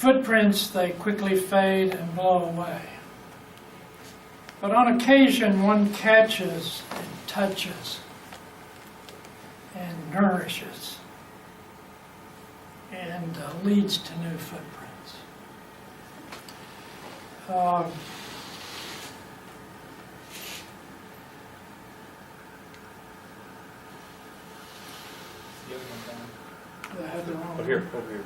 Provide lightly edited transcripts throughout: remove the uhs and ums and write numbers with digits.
footprints, they quickly fade and blow away. But on occasion, one catches and touches and nourishes and leads to new footprints. I had the wrong Over here, over here.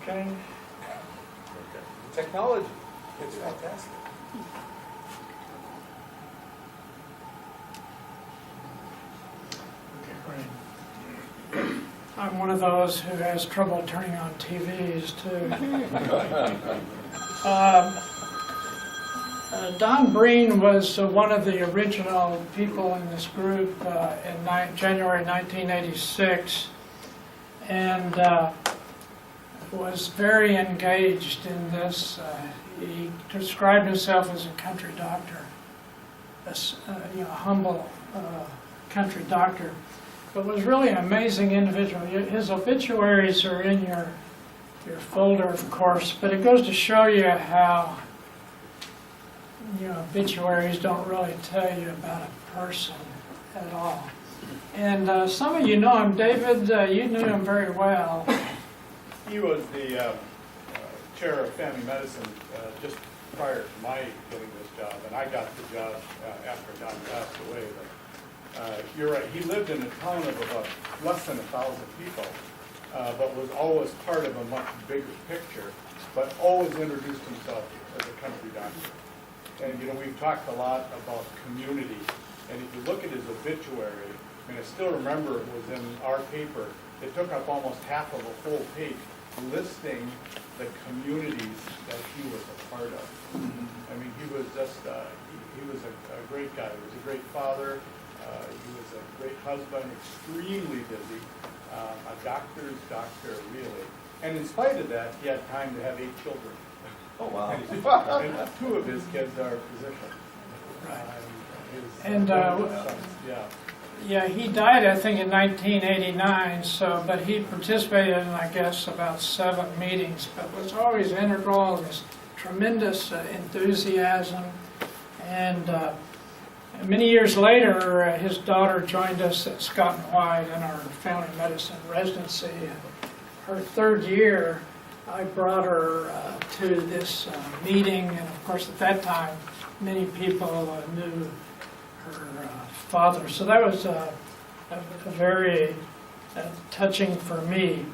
Okay. Technology, it's fantastic. I'm one of those who has trouble turning on TVs too. Don Breen was one of the original people in this group in January 1986, and was very engaged in this. He described himself as a country doctor, a humble country doctor, but was really an amazing individual. His obituaries are in your folder, of course, but it goes to show you how obituaries don't really tell you about a person at all. And some of you know him. David, you knew him very well. He was the chair of family medicine just prior to my getting this job, and I got the job after Don passed away. But you're right, he lived in a town of about less than 1,000 people, but was always part of a much bigger picture, but always introduced himself as a country doctor. And we've talked a lot about community, and if you look at his obituary, I still remember it was in our paper, it took up almost half of a full page listing the communities that he was a part of. He was just, he was a great guy. He was a great father. He was a great husband, extremely busy, a doctor's doctor, really. And in spite of that, he had time to have 8 children. Oh, wow. And 2 of his kids are physicians. Yeah, he died, I think, in 1989, but he participated in, I guess, about 7 meetings, but was always integral, this tremendous enthusiasm. And many years later, his daughter joined us at Scott & White in our family medicine residency. And her 3rd year, I brought her to this meeting, and of course, at that time, many people knew her father. So that was a very touching for me.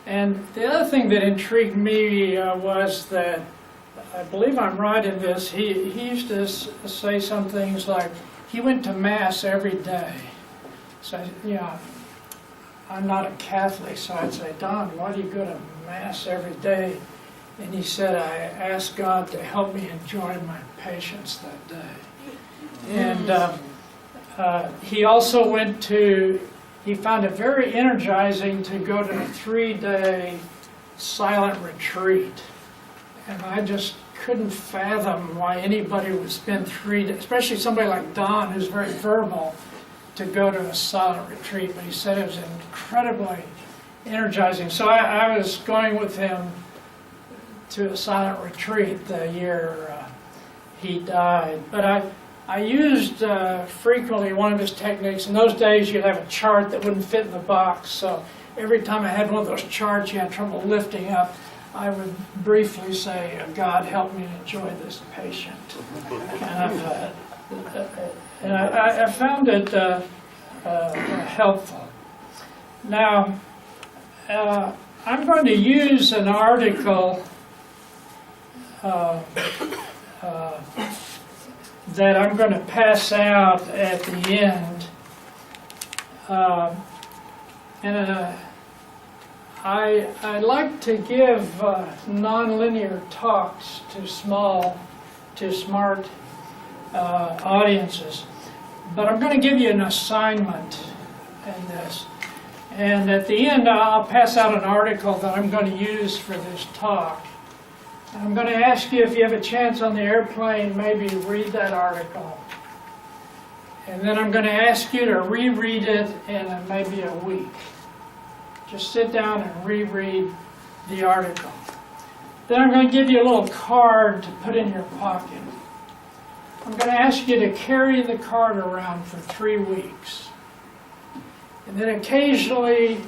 And the other thing that intrigued me was that, I believe I'm right in this, he used to say some things like, he went to Mass every day. So, I'm not a Catholic, so I'd say, Don, why do you go to Mass every day? And he said, I asked God to help me enjoy my patients that day. And he also he found it very energizing to go to a 3-day silent retreat. And I just couldn't fathom why anybody would spend 3 days, especially somebody like Don, who's very verbal, to go to a silent retreat. But he said it was incredibly energizing. So I was going with him to a silent retreat the year he died. But I used frequently one of his techniques. In those days, you'd have a chart that wouldn't fit in the box. So every time I had one of those charts you had trouble lifting up, I would briefly say, God, help me enjoy this patient. And I found it helpful. Now, I'm going to use an article that I'm going to pass out at the end. I like to give nonlinear talks to smart audiences. But I'm going to give you an assignment in this. And at the end, I'll pass out an article that I'm going to use for this talk. I'm going to ask you, if you have a chance on the airplane, maybe read that article. And then I'm going to ask you to reread it in maybe a week. Just sit down and reread the article. Then I'm going to give you a little card to put in your pocket. I'm going to ask you to carry the card around for 3 weeks. And then occasionally,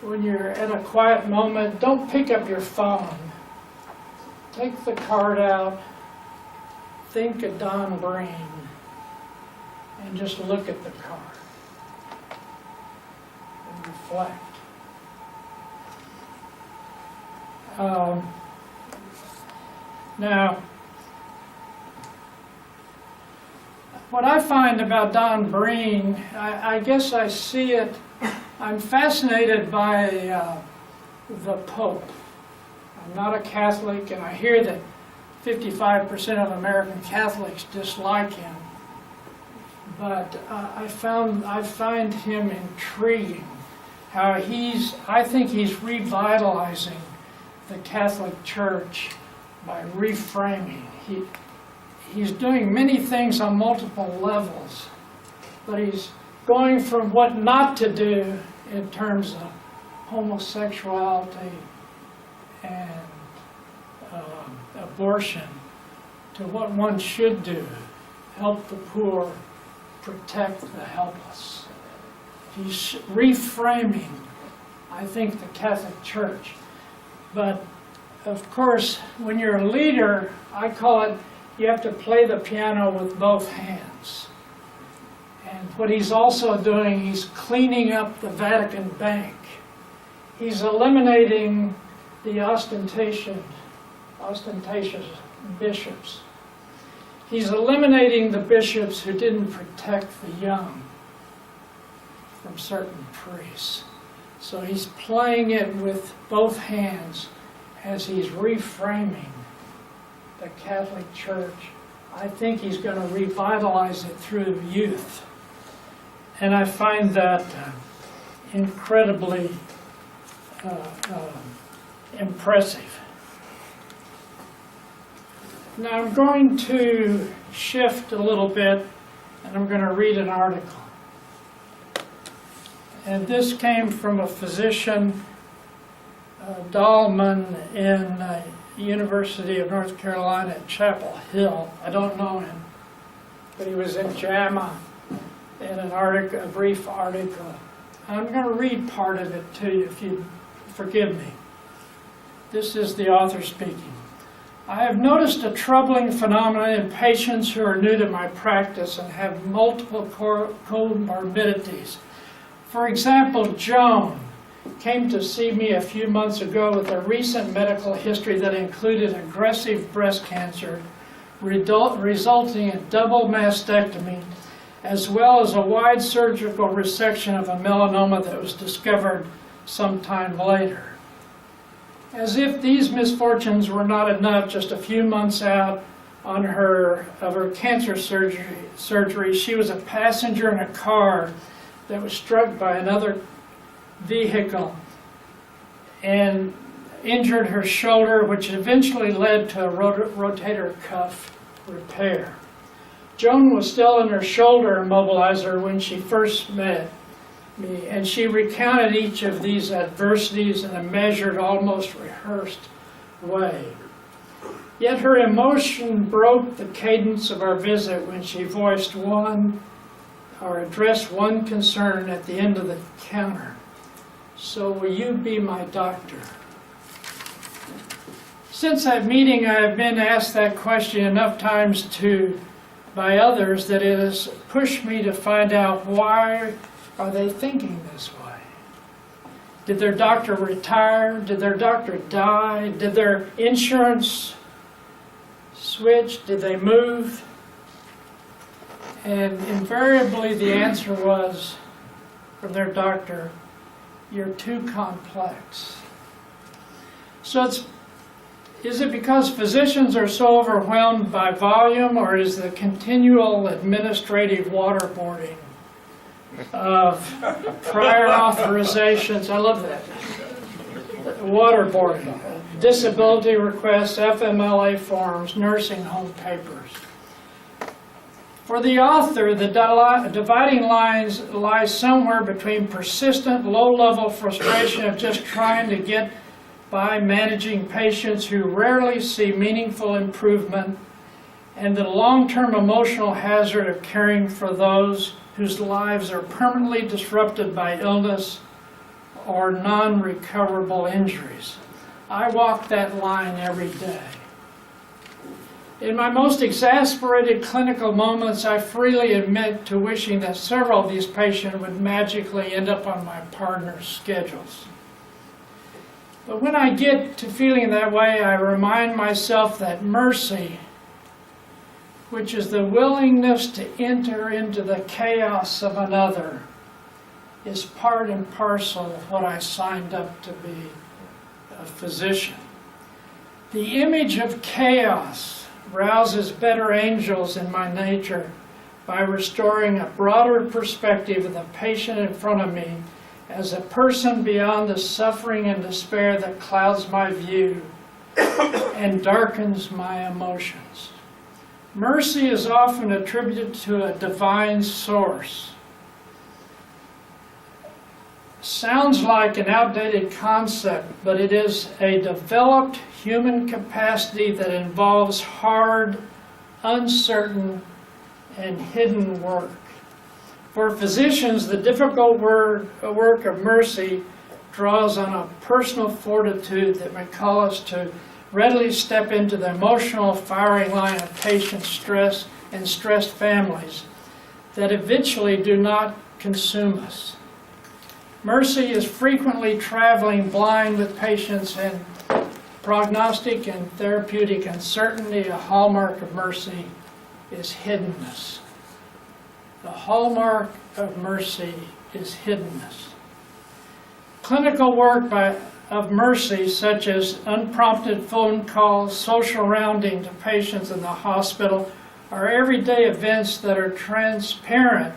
when you're at a quiet moment, don't pick up your phone. Take the card out, think of Don Breen, and just look at the card and reflect. Now, what I find about Don Breen, I guess I see it, I'm fascinated by the Pope. I'm not a Catholic, and I hear that 55% of American Catholics dislike him. But I find him intriguing, how I think he's revitalizing the Catholic Church by reframing. He's doing many things on multiple levels, but he's going from what not to do in terms of homosexuality and abortion to what one should do: help the poor, protect the helpless. He's reframing, I think, the Catholic Church. But of course, when you're a leader, I call it, you have to play the piano with both hands. And what he's also doing, he's cleaning up the Vatican Bank. He's eliminating the ostentatious bishops. He's eliminating the bishops who didn't protect the young from certain priests. So he's playing it with both hands as he's reframing the Catholic Church. I think he's going to revitalize it through youth. And I find that incredibly impressive. Now I'm going to shift a little bit, and I'm going to read an article. And this came from a physician, Dahlman, in University of North Carolina at Chapel Hill. I don't know him, but he was in JAMA in an article, a brief article. I'm going to read part of it to you if you forgive me. This is the author speaking. I have noticed a troubling phenomenon in patients who are new to my practice and have multiple comorbidities. For example, Joan came to see me a few months ago with a recent medical history that included aggressive breast cancer, resulting in double mastectomy, as well as a wide surgical resection of a melanoma that was discovered sometime later. As if these misfortunes were not enough, just a few months out of her cancer surgery, she was a passenger in a car that was struck by another vehicle and injured her shoulder, which eventually led to a rotator cuff repair. Joan was still in her shoulder immobilizer when she first met me, and she recounted each of these adversities in a measured, almost rehearsed way. Yet her emotion broke the cadence of our visit when she voiced addressed one concern at the end of the counter. So will you be my doctor? Since that meeting, I have been asked that question enough times by others that it has pushed me to find out, why are they thinking this way? Did their doctor retire? Did their doctor die? Did their insurance switch? Did they move? And invariably the answer was, from their doctor, you're too complex. So is it because physicians are so overwhelmed by volume, or is the continual administrative waterboarding of prior authorizations? I love that. Waterboarding, disability requests, FMLA forms, nursing home papers. For the author, the dividing lines lie somewhere between persistent low-level frustration of just trying to get by managing patients who rarely see meaningful improvement and the long-term emotional hazard of caring for those whose lives are permanently disrupted by illness or non-recoverable injuries. I walk that line every day. In my most exasperated clinical moments, I freely admit to wishing that several of these patients would magically end up on my partner's schedules. But when I get to feeling that way, I remind myself that mercy, which is the willingness to enter into the chaos of another, is part and parcel of what I signed up to be a physician. The image of chaos rouses better angels in my nature by restoring a broader perspective of the patient in front of me as a person beyond the suffering and despair that clouds my view and darkens my emotions. Mercy is often attributed to a divine source. Sounds like an outdated concept, but it is a developed human capacity that involves hard, uncertain, and hidden work. For physicians, the difficult work of mercy draws on a personal fortitude that may call us to readily step into the emotional firing line of patient stress and stressed families that eventually do not consume us. Mercy is frequently traveling blind with patients in prognostic and therapeutic uncertainty. A hallmark of mercy is hiddenness. The hallmark of mercy is hiddenness. Clinical work of mercy, such as unprompted phone calls, social rounding to patients in the hospital, are everyday events that are transparent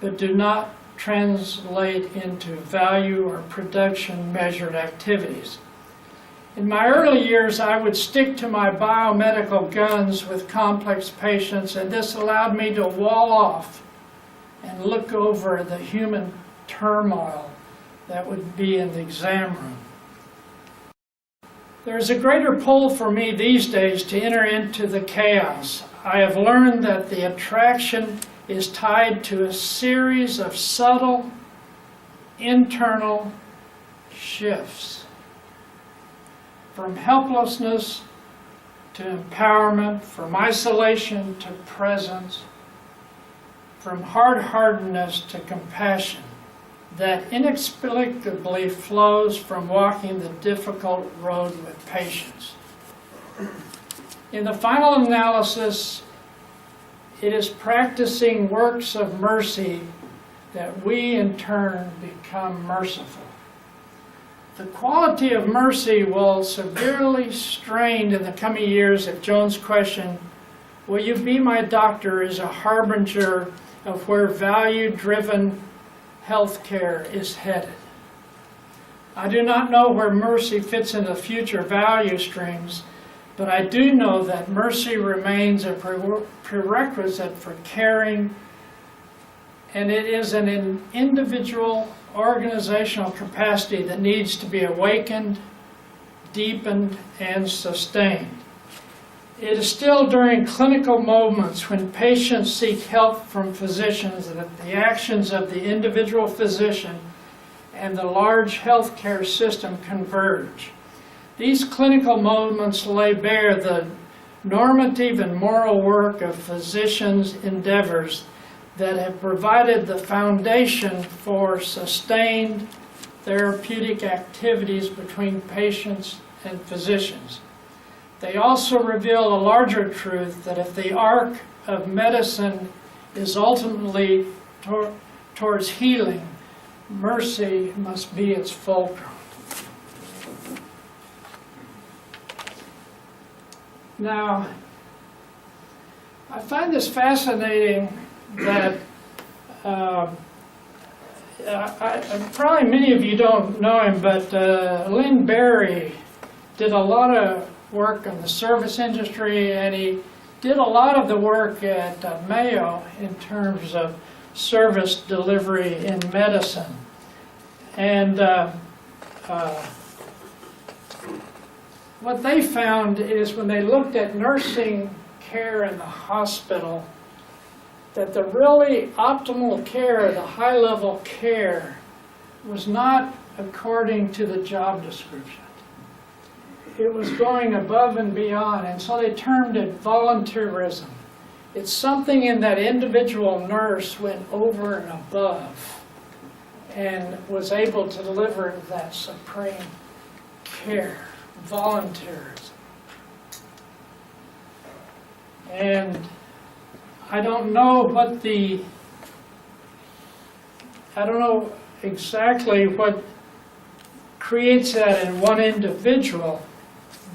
but do not translate into value or production measured activities. In my early years, I would stick to my biomedical guns with complex patients, and this allowed me to wall off and look over the human turmoil that would be in the exam room. There's a greater pull for me these days to enter into the chaos. I have learned that the attraction is tied to a series of subtle internal shifts. From helplessness to empowerment, from isolation to presence, from hard-heartedness to compassion, that inexplicably flows from walking the difficult road with patience. In the final analysis, it is practicing works of mercy that we in turn become merciful. The quality of mercy will severely strained in the coming years if Joan's question, "Will you be my doctor?" is a harbinger of where value-driven healthcare is headed. I do not know where mercy fits into future value streams, but I do know that mercy remains a prerequisite for caring, and it is an individual organizational capacity that needs to be awakened, deepened, and sustained. It is still during clinical moments when patients seek help from physicians that the actions of the individual physician and the large healthcare system converge. These clinical moments lay bare the normative and moral work of physicians' endeavors that have provided the foundation for sustained therapeutic activities between patients and physicians. They also reveal a larger truth that if the arc of medicine is ultimately towards healing, mercy must be its fulcrum. Now, I find this fascinating that probably many of you don't know him, but Lynn Berry did a lot of work in the service industry, and he did a lot of the work at Mayo in terms of service delivery in medicine. And what they found is when they looked at nursing care in the hospital, that the really optimal care, the high-level care, was not according to the job description. It was going above and beyond, and so they termed it volunteerism. It's something in that individual nurse went over and above and was able to deliver that supreme care, volunteerism. And I don't know exactly what creates that in one individual,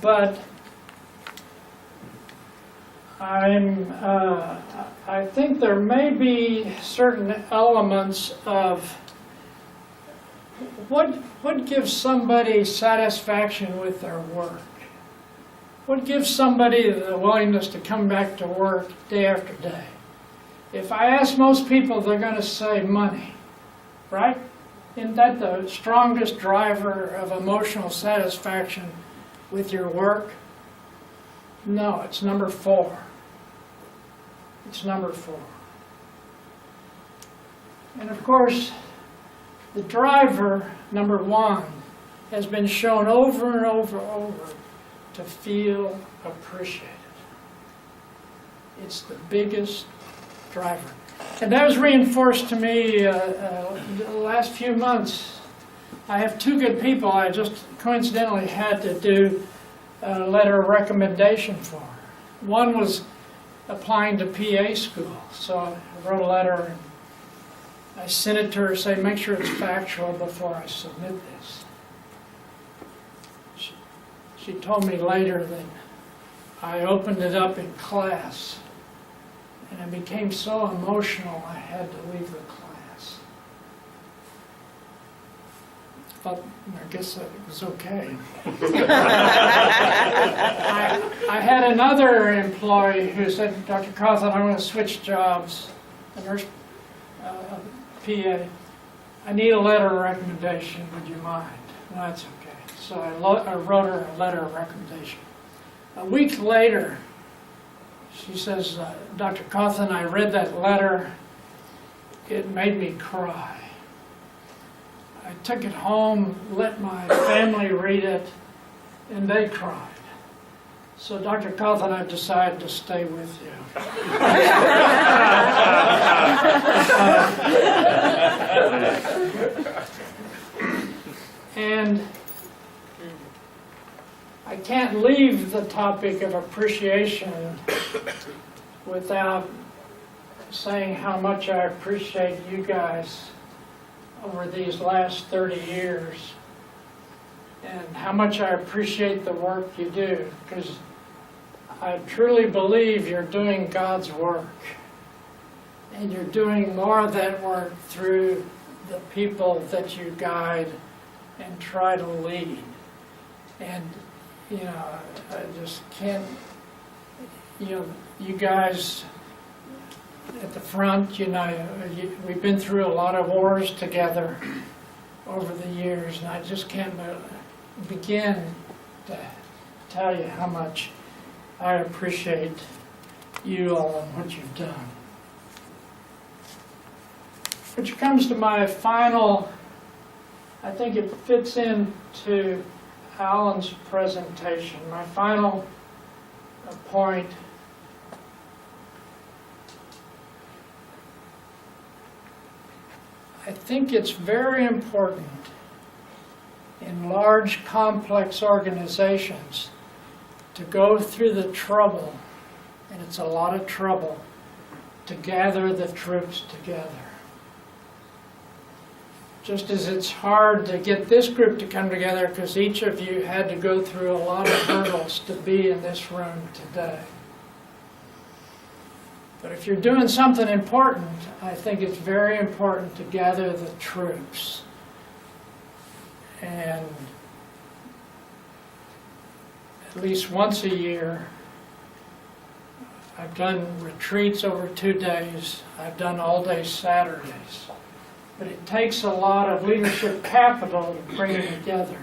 but I think there may be certain elements of what gives somebody satisfaction with their work. What gives somebody the willingness to come back to work day after day? If I ask most people, they're going to say money, right? Isn't that the strongest driver of emotional satisfaction with your work? No, it's number 4. It's number 4. And of course, the driver, number 1, has been shown over and over and over to feel appreciated. It's the biggest driver. And that was reinforced to me the last few months. I have 2 good people I just coincidentally had to do a letter of recommendation for. One was applying to PA school, so I wrote a letter and I sent it to her, say, make sure it's factual before I submit this. She told me later that I opened it up in class and I became so emotional I had to leave the class. But I guess that was okay. I had another employee who said, Dr. Cawthon, I'm going to switch jobs, a nurse, PA. I need a letter of recommendation, would you mind? No, that's okay. So I wrote her a letter of recommendation. A week later, she says, Dr. Cawthon, I read that letter. It made me cry. I took it home, let my family read it, and they cried. So, Dr. Cawthon, I've decided to stay with you. And I can't leave the topic of appreciation without saying how much I appreciate you guys over these last 30 years and how much I appreciate the work you do, because I truly believe you're doing God's work, and you're doing more of that work through the people that you guide and try to lead. And you know, I just can't, you guys at the front, we've been through a lot of wars together over the years, and I just can't begin to tell you how much I appreciate you all and what you've done. Which comes to my final, I think it fits into Alan's presentation. My final point I think it's very important in large, complex organizations to go through the trouble, and it's a lot of trouble, to gather the troops together. Just as it's hard to get this group to come together because each of you had to go through a lot of hurdles to be in this room today. But if you're doing something important, I think it's very important to gather the troops. And at least once a year, I've done retreats over 2 days. I've done all-day Saturdays. But it takes a lot of leadership capital to bring it together.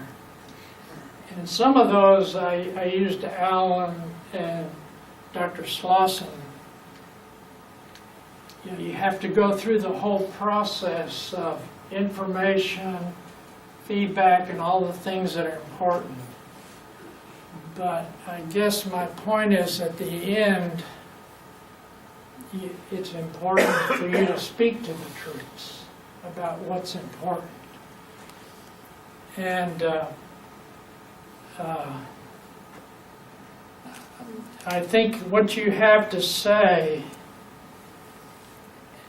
And in some of those, I used Alan and Dr. Slauson. You know, you have to go through the whole process of information, feedback, and all the things that are important. But I guess my point is, at the end, it's important for you to speak to the truths about what's important. And I think what you have to say,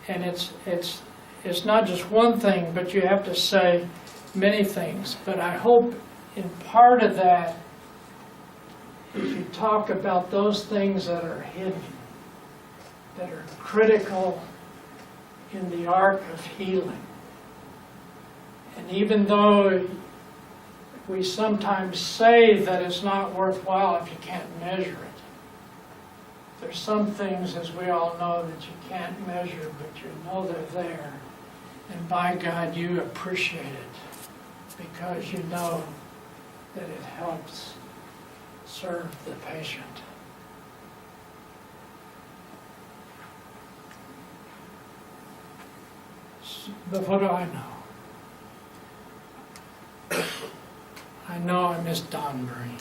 and it's not just one thing, but you have to say many things. But I hope in part of that, if you talk about those things that are hidden, that are critical in the arc of healing. And even though we sometimes say that it's not worthwhile if you can't measure it, there's some things, as we all know, that you can't measure, but you know they're there. And by God, you appreciate it because you know that it helps serve the patient. But what do I know? I know I miss Don Breen.